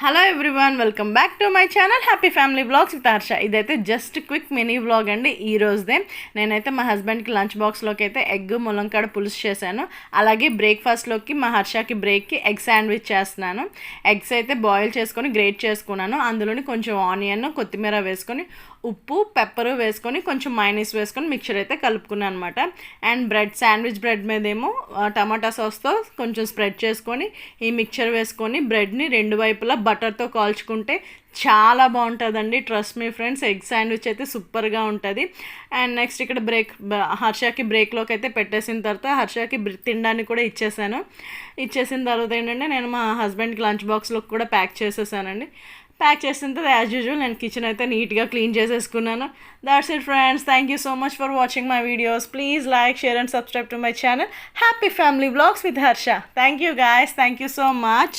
Hello everyone, welcome back to my channel happy family vlogs with Harsha. ఇదైతే just quick mini vlog అండి. ఈ రోజుదే నేనైతే మా హస్బెండ్కి లంచ్ బాక్స్లోకి అయితే ఎగ్ ములంకాడ పులుసు చేశాను. అలాగే బ్రేక్ఫాస్ట్లోకి మా హర్షకి బ్రేక్కి ఎగ్ శాండ్విచ్ చేస్తున్నాను. ఎగ్స్ అయితే బాయిల్ చేసుకొని గ్రేట్ చేసుకున్నాను. అందులోని కొంచెం ఆనియన్, కొత్తిమీర వేసుకొని ఉప్పు, పెప్పరు వేసుకొని కొంచెం మైనస్ వేసుకొని మిక్చర్ అయితే కలుపుకున్నాను అనమాట. అండ్ బ్రెడ్, శాండ్విచ్ బ్రెడ్ మీద ఏమో టమాటా సాస్తో కొంచెం స్ప్రెడ్ చేసుకొని ఈ మిక్చర్ వేసుకొని బ్రెడ్ని రెండు వైపులా బటర్తో కాల్చుకుంటే చాలా బాగుంటుందండి. Trust me friends, egg sandwich అయితే సూపర్గా ఉంటుంది. అండ్ నెక్స్ట్ ఇక్కడ హర్షకి బ్రేక్లోకి అయితే పెట్టేసిన తర్వాత హర్షకి తినడానికి కూడా ఇచ్చేసిన తర్వాత ఏంటంటే నేను మా హస్బెండ్కి లంచ్ బాక్స్లోకి కూడా ప్యాక్ చేసేసానండి. ప్యాక్ చేసిన తర్వాత యాజ్ యూజువల్ నేను కిచెన్ అయితే నీట్గా క్లీన్ చేసేసుకున్నాను. That's it friends. Thank you so much for watching my videos. Please like, share and subscribe to my channel happy family vlogs with Harsha. Thank you guys. Thank you so much.